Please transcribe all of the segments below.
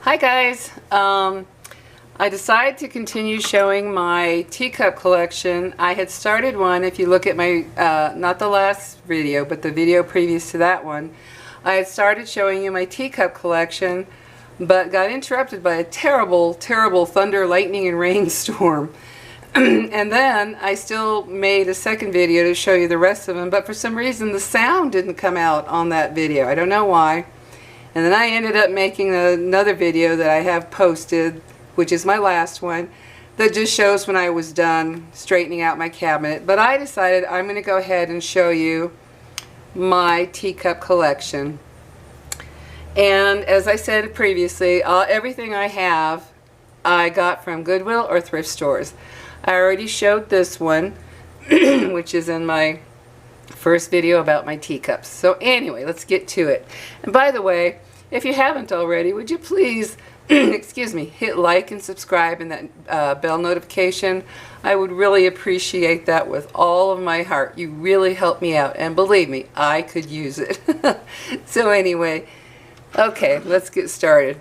Hi guys, I decided to continue showing my teacup collection. I had started one, if you look at my, not the last video, but the video previous to that one, I had started showing you my teacup collection, but got interrupted by a terrible, terrible thunder, lightning, and rainstorm. And then I still made a second video to show you the rest of them, but for some reason the sound didn't come out on that video. I don't know why. And then I ended up making another video that I have posted, which is my last one, that just shows when I was done straightening out my cabinet. But I decided I'm going to go ahead and show you my teacup collection. And as I said previously, everything I have I got from Goodwill or thrift stores. I already showed this one, which is in my first video about my teacups. So anyway, let's get to it. And by the way, if you haven't already, would you please, excuse me, hit like and subscribe and that bell notification? I would really appreciate that with all of my heart. You really help me out, and believe me, I could use it. So anyway, okay, let's get started.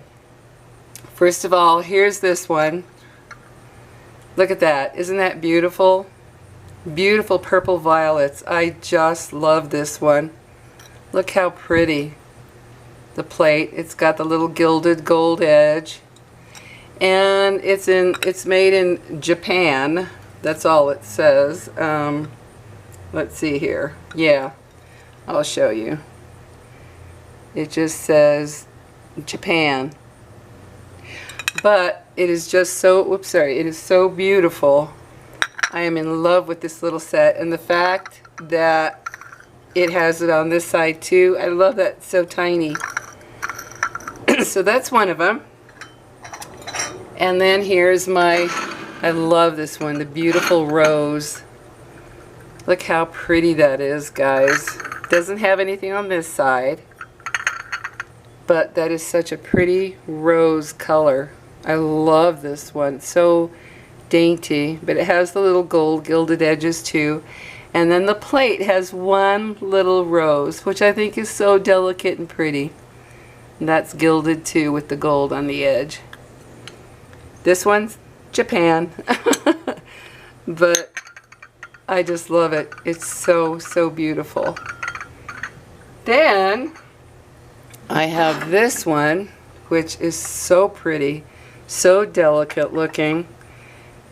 First of all, here's this one. Look at that. Isn't that beautiful? Beautiful purple violets. I just love this one. Look how pretty. The plate. It's got the little gilded gold edge. And it's made in Japan. That's all it says. Let's see here. Yeah, I'll show you. It just says Japan. But it is just so, oops, sorry, it is so beautiful. I am in love with this little set, and the fact that it has it on this side too. I love that it's so tiny. So that's one of them. And then here's my, I love this one, the beautiful rose. Look how pretty that is, guys. Doesn't have anything on this side, but that is such a pretty rose color. I love this one. It's so dainty, but it has the little gold gilded edges too. And then the plate has one little rose, which I think is so delicate and pretty. And that's gilded too with the gold on the edge. This one's Japan. But I just love it. It's so, so beautiful. Then I have this one, which is so pretty. So delicate looking.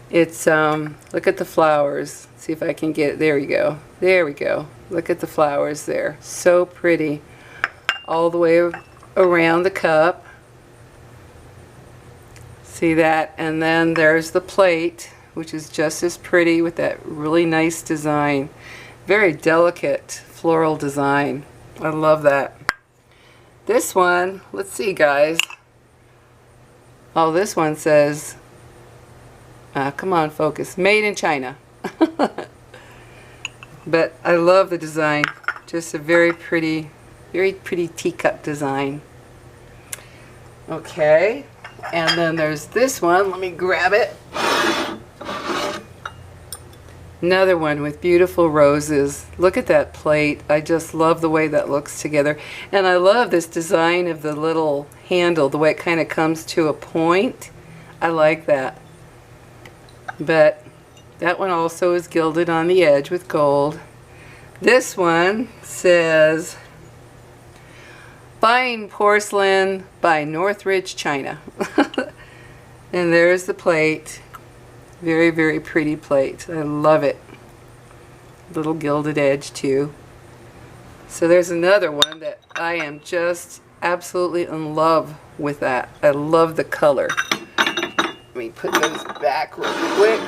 It's, look at the flowers. See if I can get it. There we go. There we go. Look at the flowers there. So pretty. All the way around the cup. See that? And then there's the plate, which is just as pretty with that really nice design. Very delicate floral design. I love that. This one, let's see guys. Oh, this one says, come on, focus, made in China. But I love the design. Just a very pretty teacup design. Okay, and then there's this one. Let me grab it. Another one with beautiful roses. Look at that plate. I just love the way that looks together. And I love this design of the little handle, the way it kind of comes to a point. I like that. But that one also is gilded on the edge with gold. This one says, Fine Porcelain by Northridge, China. And there's the plate. Very, very pretty plate. I love it. Little gilded edge too. So there's another one that I am just absolutely in love with that. I love the color. Let me put those back real quick.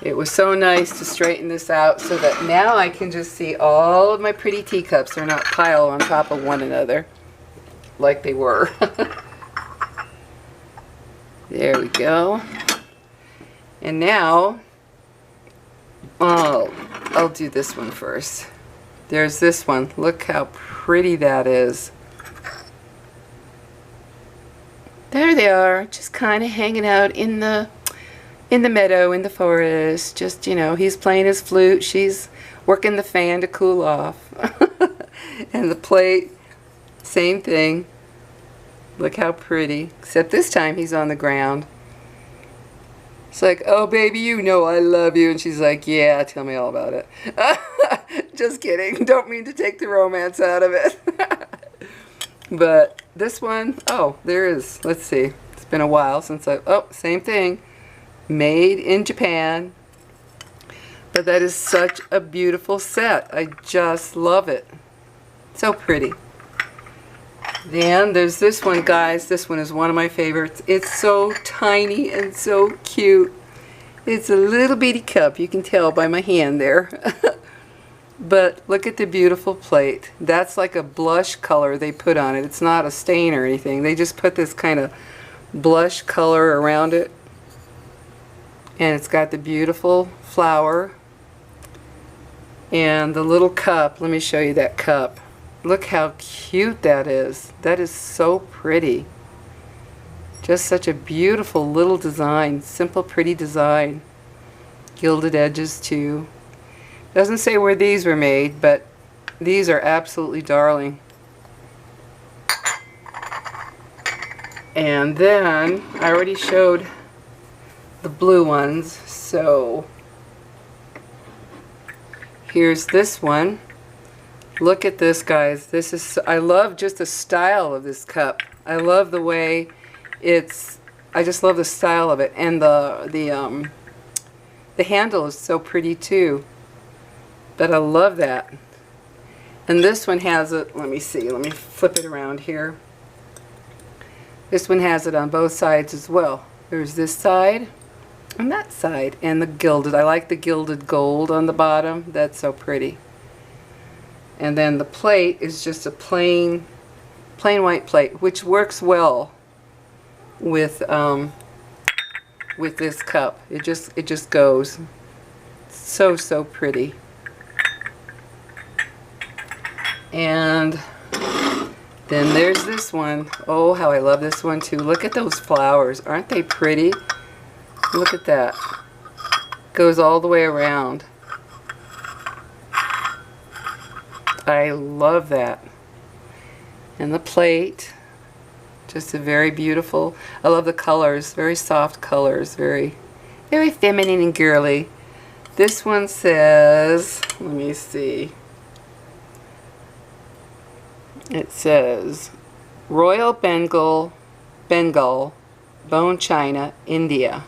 It was so nice to straighten this out so that now I can just see all of my pretty teacups. They're not piled on top of one another like they were. There we go. And now, I'll do this one first. There's this one. Look how pretty that is. There they are, just kind of hanging out in the meadow, in the forest. Just, you know, he's playing his flute. She's working the fan to cool off. And the plate, same thing. Look how pretty. Except this time he's on the ground. It's like, oh baby, you know I love you. And she's like, yeah, tell me all about it. Just kidding. Don't mean to take the romance out of it. But this one, oh, there is. Let's see. It's been a while since oh, same thing. Made in Japan. But that is such a beautiful set. I just love it. So pretty. Then there's this one, guys. This one is one of my favorites. It's so tiny and so cute. It's a little bitty cup. You can tell by my hand there. But look at the beautiful plate. That's like a blush color they put on it. It's not a stain or anything. They just put this kind of blush color around it. And it's got the beautiful flower. And the little cup. Let me show you that cup. Look how cute that is. That is so pretty. Just such a beautiful little design. Simple, pretty design. Gilded edges too. Doesn't say where these were made, but these are absolutely darling. And then I already showed the blue ones, so here's this one. Look at this, guys. This is, I love just the style of this cup. I love the way it's, I just love the style of it. And the handle is so pretty too. But I love that. And this one has it, let me see, let me flip it around here. This one has it on both sides as well. There's this side and that side. And the gilded, I like the gilded gold on the bottom. That's so pretty. And then the plate is just a plain white plate, which works well with this cup. It just goes. So pretty. And then there's this one. Oh, how I love this one too. Look at those flowers. Aren't they pretty? Look at that. Goes all the way around. I love that. And the plate, just a very beautiful. I love the colors, very soft colors, very feminine and girly. This one says, let me see. It says Royal Bengal Bone China, India.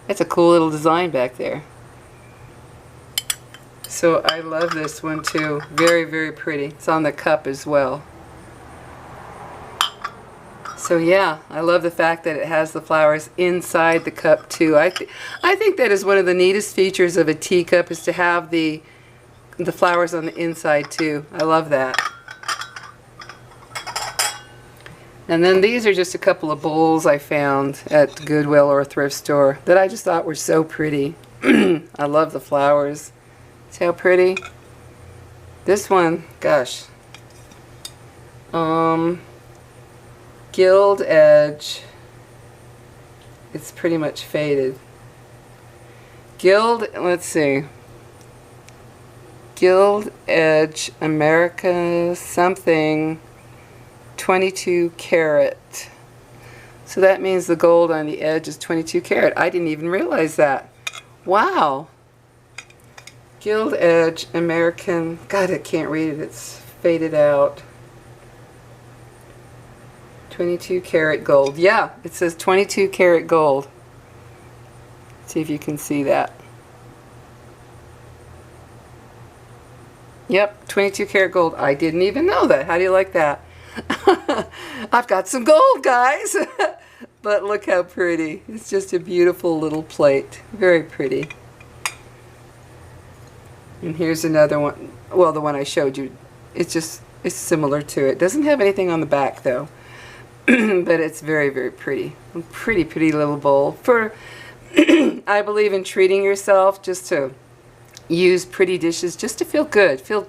That's a cool little design back there. So I love this one too. Very pretty. It's on the cup as well. So yeah, I love the fact that it has the flowers inside the cup too. I think that is one of the neatest features of a teacup, is to have the flowers on the inside too. I love that. And then these are just a couple of bowls I found at Goodwill or a thrift store that I just thought were so pretty. I love the flowers. See how pretty? This one, gosh. Gild edge. It's pretty much faded. Gild, let's see. Gild edge America something 22 karat. So that means the gold on the edge is 22 karat. I didn't even realize that. Wow. Gild edge American, God, I can't read it, it's faded out. 22 karat gold. Yeah, it says 22 karat gold. Let's see if you can see that. Yep, 22 karat gold. I didn't even know that. How do you like that? I've got some gold, guys. But look how pretty. It's just a beautiful little plate. Very pretty. And here's another one. Well, the one I showed you. It's similar to it. Doesn't have anything on the back though. But it's very pretty. A pretty little bowl. For I believe in treating yourself, just to use pretty dishes, just to feel good. To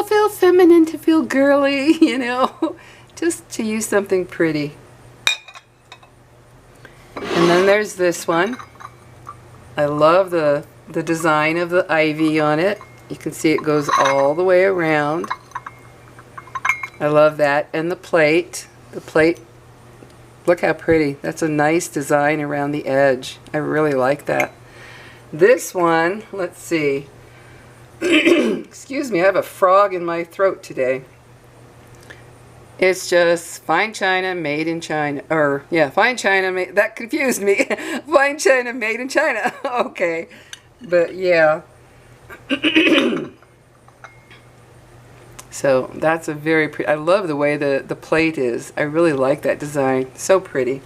feel feminine, to feel girly, you know. Just to use something pretty. And then there's this one. I love the design of the ivy on it. You can see it goes all the way around. I love that. And the plate. The plate, look how pretty. That's a nice design around the edge. I really like that. This one, let's see. Excuse me, I have a frog in my throat today. It's just fine china made in China. Or, yeah, fine china made, that confused me. Fine china made in China. Okay. But, yeah. So, that's a very pretty, I love the way the plate is. I really like that design. So pretty.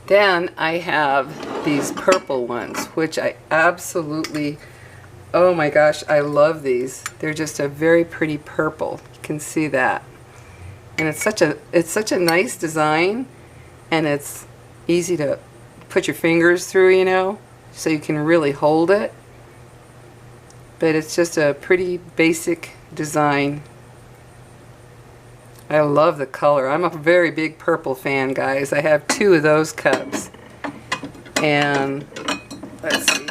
Then I have these purple ones, which I absolutely, oh my gosh, I love these. They're just a very pretty purple. You can see that. And it's such a nice design, and it's easy to put your fingers through, you know, so you can really hold it. But it's just a pretty basic design. I love the color. I'm a very big purple fan, guys. I have 2 of those cups. And let's see.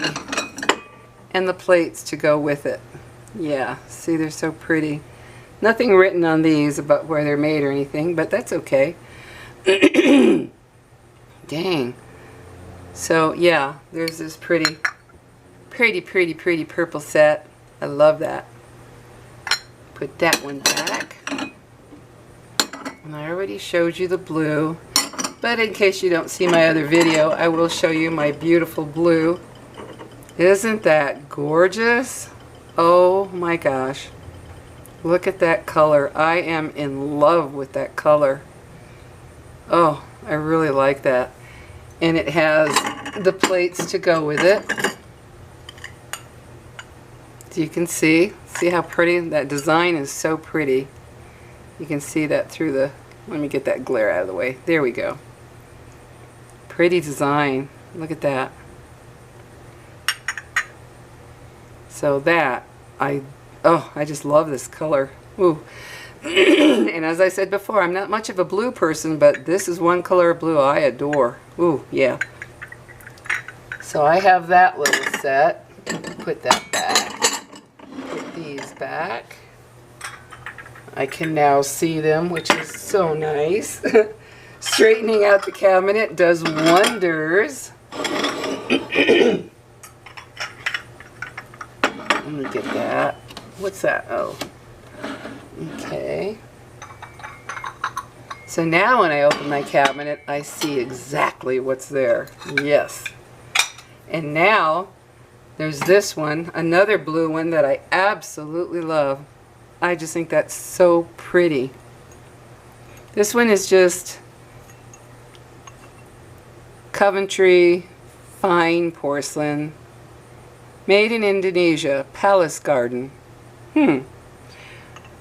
And the plates to go with it. Yeah, see, they're so pretty. Nothing written on these about where they're made or anything, but that's okay. Dang. So, yeah, there's this pretty purple set. I love that. Put that one back. And I already showed you the blue, but in case you don't see my other video, I will show you my beautiful blue. Isn't that gorgeous? Oh my gosh. Look at that color. I am in love with that color. Oh, I really like that. And it has the plates to go with it. So you can see how pretty that design is. So pretty. You can see that through the, let me get that glare out of the way. There we go. Pretty design. Look at that. So that, I just love this color. Ooh. And as I said before, I'm not much of a blue person, but this is one color of blue I adore. Ooh, yeah. So I have that little set. Put that back. Put these back. I can now see them, which is so nice. Straightening out the cabinet does wonders. Let me get that. What's that? Oh. Okay. So now when I open my cabinet, I see exactly what's there. Yes. And now there's this one, another blue one that I absolutely love. I just think that's so pretty. This one is just Coventry fine porcelain, made in Indonesia, Palace Garden.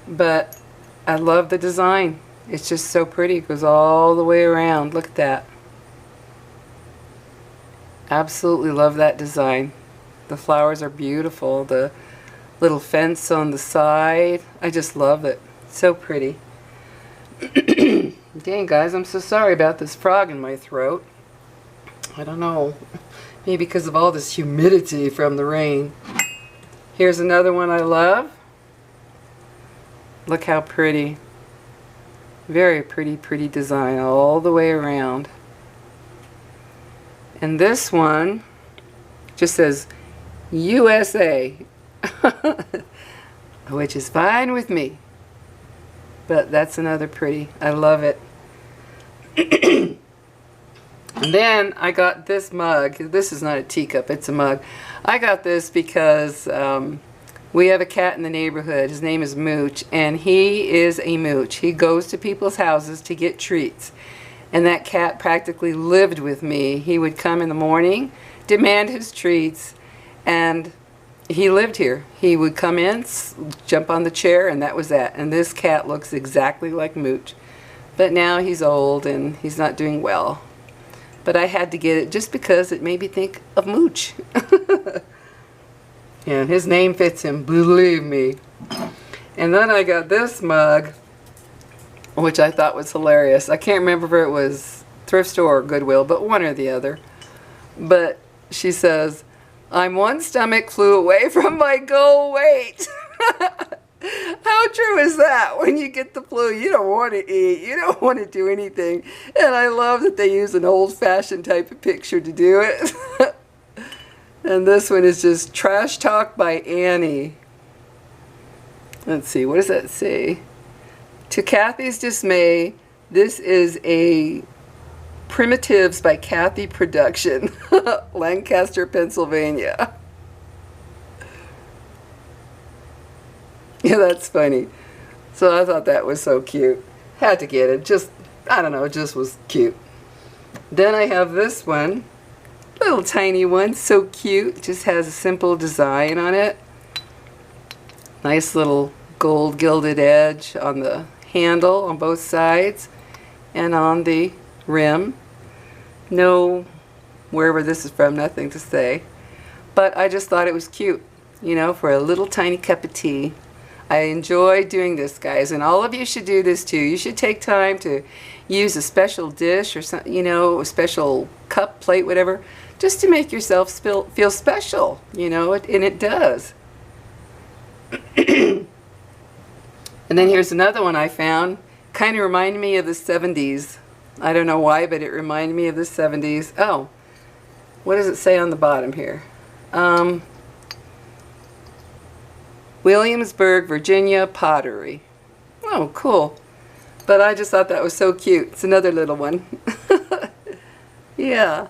But I love the design. It's just so pretty. It goes all the way around. Look at that. Absolutely love that design. The flowers are beautiful. The little fence on the side. I just love it. So pretty. Dang, guys, I'm so sorry about this frog in my throat. I don't know. Maybe because of all this humidity from the rain. Here's another one I love. Look how pretty. Very pretty design all the way around. And this one just says USA. Which is fine with me. But that's another pretty. I love it. And then I got this mug. This is not a teacup, it's a mug. I got this because we have a cat in the neighborhood. His name is Mooch, and he is a mooch. He goes to people's houses to get treats. And that cat practically lived with me. He would come in the morning, demand his treats, and he lived here. He would come in, jump on the chair, and that was that. And this cat looks exactly like Mooch. But now he's old and he's not doing well. But I had to get it just because it made me think of Mooch. And his name fits him, believe me. And then I got this mug, which I thought was hilarious. I can't remember if it was thrift store or Goodwill, but one or the other. But she says, "I'm one stomach flu away from my goal weight." How true is that? When you get the flu, you don't want to eat. You don't want to do anything. And I love that they use an old-fashioned type of picture to do it. And this one is just Trash Talk by Annie. Let's see, what does that say? To Kathy's dismay, this is a Primitives by Kathy production, Lancaster, Pennsylvania. Yeah, that's funny. So I thought that was so cute. Had to get it. Just, I don't know, it just was cute. Then I have this one. Little tiny one. So cute. Just has a simple design on it. Nice little gold gilded edge on the handle on both sides. And on the rim. No, wherever this is from, nothing to say. But I just thought it was cute. You know, for a little tiny cup of tea. I enjoy doing this, guys, and all of you should do this too. You should take time to use a special dish or some, you know, a special cup, plate, whatever, just to make yourself feel special, you know, and it does. And then here's another one I found. Kind of reminded me of the 70s. I don't know why, but it reminded me of the 70s. Oh, what does it say on the bottom here? Williamsburg, Virginia pottery. Oh, cool. But I just thought that was so cute. It's another little one. Yeah.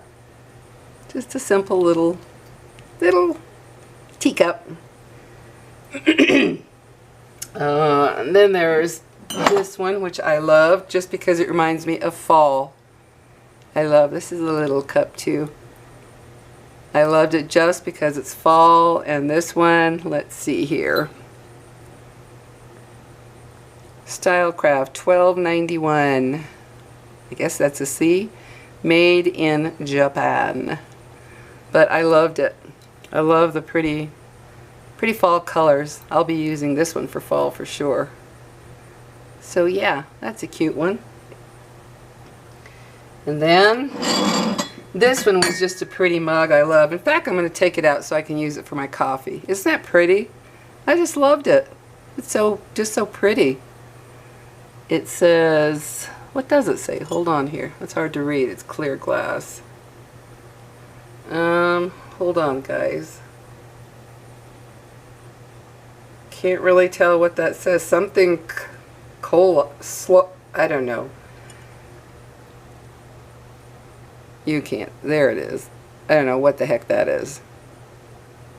Just a simple little teacup. And then there's this one, which I love just because it reminds me of fall. I love this. Is a little cup too. I loved it just because it's fall. And this one, let's see here. Stylecraft $12.91. I guess that's a C. Made in Japan. But I loved it. I love the pretty fall colors. I'll be using this one for fall for sure. So yeah, that's a cute one. And then this one was just a pretty mug I love. In fact, I'm going to take it out so I can use it for my coffee. Isn't that pretty? I just loved it. It's just so pretty. It says, what does it say? Hold on here. It's hard to read. It's clear glass. Hold on, guys. Can't really tell what that says. Something cola, I don't know. You can't. There it is. I don't know what the heck that is.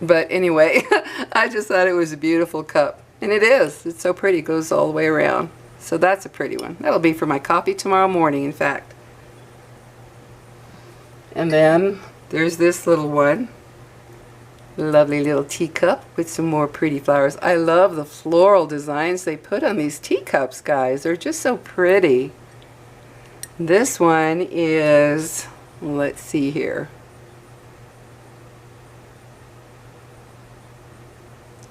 But anyway, I just thought it was a beautiful cup. And it is. It's so pretty. It goes all the way around. So that's a pretty one. That'll be for my coffee tomorrow morning, in fact. And then there's this little one. Lovely little teacup with some more pretty flowers. I love the floral designs they put on these teacups, guys. They're just so pretty. This one is, let's see here.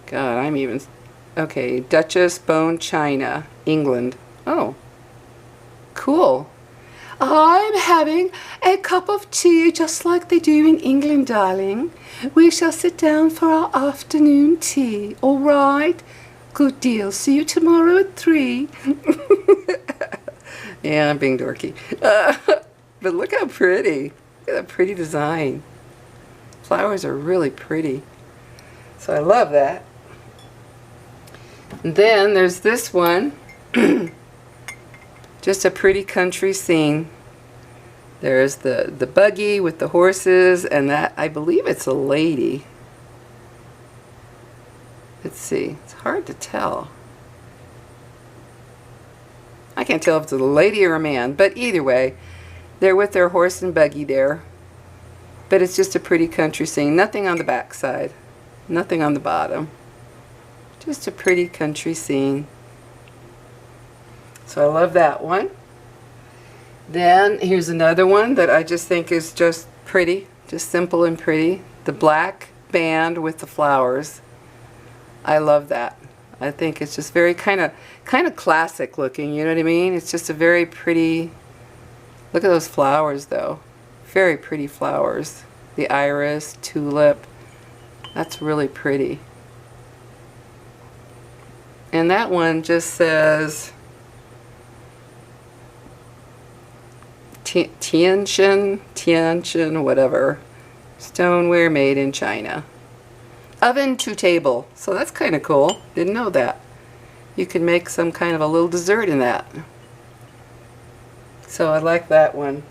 God, I'm even, okay, Duchess Bone China, England. Oh, cool. I'm having a cup of tea just like they do in England, darling. We shall sit down for our afternoon tea, all right? Good deal. See you tomorrow at 3. Yeah, I'm being dorky. But look how pretty. Look at that pretty design. Flowers are really pretty. So I love that. And then there's this one. Just a pretty country scene. There's the buggy with the horses, and that, I believe it's a lady. Let's see. It's hard to tell. I can't tell if it's a lady or a man, but either way, they're with their horse and buggy there. But it's just a pretty country scene. Nothing on the back side. Nothing on the bottom. Just a pretty country scene. So I love that one. Then here's another one that I just think is just pretty. Just simple and pretty. The black band with the flowers. I love that. I think it's just very kind of classic looking, you know what I mean? It's just a very pretty, look at those flowers though. Very pretty flowers. The iris, tulip. That's really pretty. And that one just says Tianjin, whatever. Stoneware made in China. Oven to table. So that's kind of cool. Didn't know that. You can make some kind of a little dessert in that. So I like that one.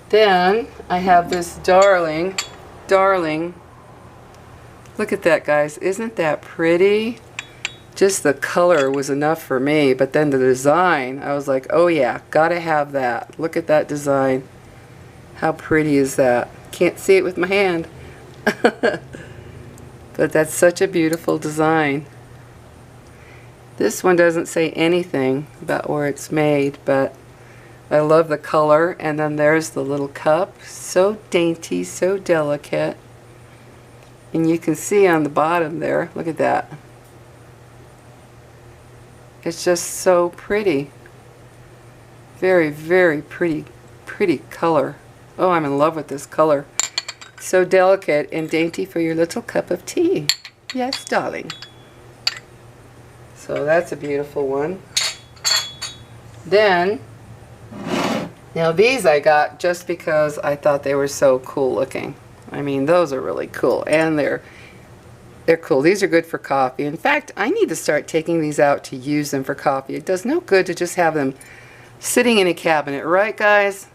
Then I have this darling. Look at that, guys. Isn't that pretty? Just the color was enough for me, but then the design, I was like, oh yeah, gotta have that. Look at that design. How pretty is that? Can't see it with my hand. But that's such a beautiful design. This one doesn't say anything about where it's made, but I love the color. And then there's the little cup. So dainty, so delicate. And you can see on the bottom there, look at that. It's just so pretty. Very, very pretty color. Oh, I'm in love with this color. So delicate and dainty for your little cup of tea. Yes, darling. So that's a beautiful one. Then, now these I got just because I thought they were so cool looking. I mean, those are really cool, and they're cool. These are good for coffee. In fact, I need to start taking these out to use them for coffee. It does no good to just have them sitting in a cabinet, right, guys?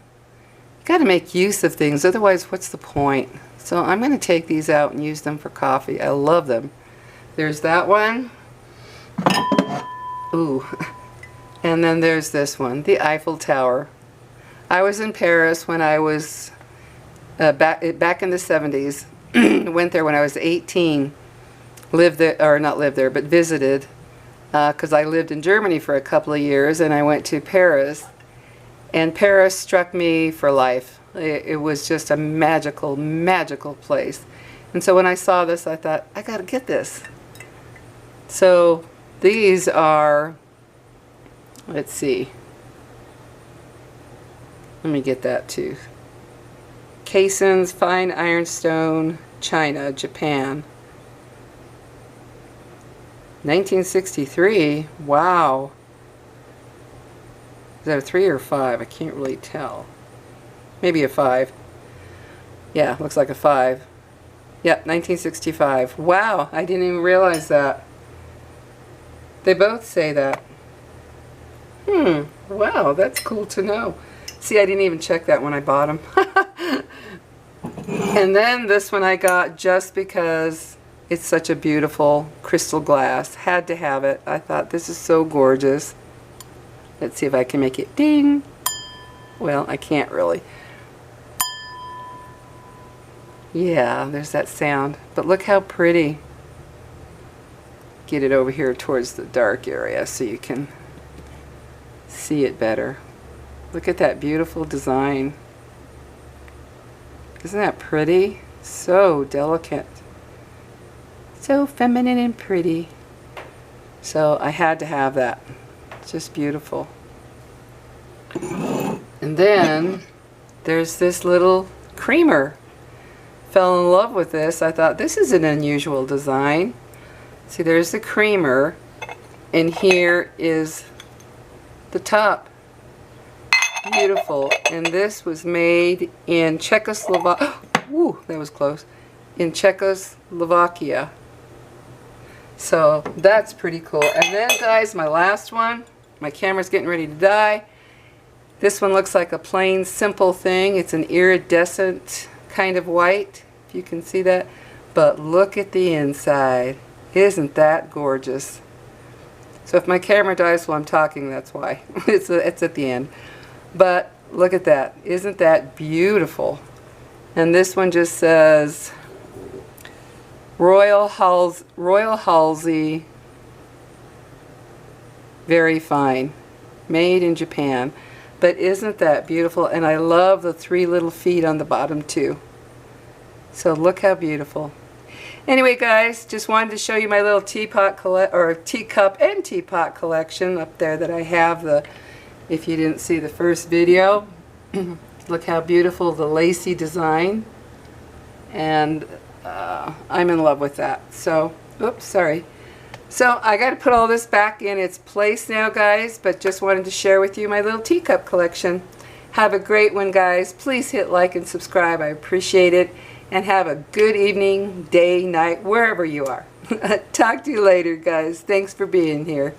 You got to make use of things, otherwise what's the point? So I'm going to take these out and use them for coffee. I love them. There's that one. Ooh. And then there's this one, the Eiffel Tower. I was in Paris when I was back in the 70s. Went there when I was 18. Lived there, or not lived there, but visited, because I lived in Germany for a couple of years, and I went to Paris. And Paris struck me for life. It was just a magical, magical place. And so when I saw this, I thought, I gotta get this. So these are, let's see. Let me get that too. Caissons, fine ironstone, China, Japan. 1963. Wow. Is that a 3 or 5? I can't really tell. Maybe a 5. Yeah, looks like a 5. Yep, 1965. Wow, I didn't even realize that. They both say that. Wow, that's cool to know. See, I didn't even check that when I bought them. And then this one I got just because it's such a beautiful crystal glass. Had to have it. I thought, this is so gorgeous. Let's see if I can make it ding. Well, I can't really. Yeah, there's that sound. But look how pretty. Get it over here towards the dark area so you can see it better. Look at that beautiful design. Isn't that pretty? So delicate. So feminine and pretty. So I had to have that. It's just beautiful. And then there's this little creamer. Fell in love with this. I thought, this is an unusual design. See, there's the creamer, and here is the top. Beautiful. And this was made in Czechoslovakia. Ooh, that was close. In Czechoslovakia. So that's pretty cool. And then, guys, my last one. My camera's getting ready to die. This one looks like a plain, simple thing. It's an iridescent kind of white, if you can see that. But look at the inside. Isn't that gorgeous? So if my camera dies while I'm talking, that's why. It's at the end. But look at that. Isn't that beautiful? And this one just says Royal Halsey, very fine, made in Japan. But isn't that beautiful? And I love the 3 little feet on the bottom too. So look how beautiful. Anyway, guys, just wanted to show you my little teacup and teapot collection up there that I have. If you didn't see the first video, look how beautiful the lacy design, and I'm in love with that. So, oops, sorry. So I got to put all this back in its place now, guys, but just wanted to share with you my little teacup collection. Have a great one, guys. Please hit like and subscribe. I appreciate it. And have a good evening, day, night, wherever you are. Talk to you later, guys. Thanks for being here.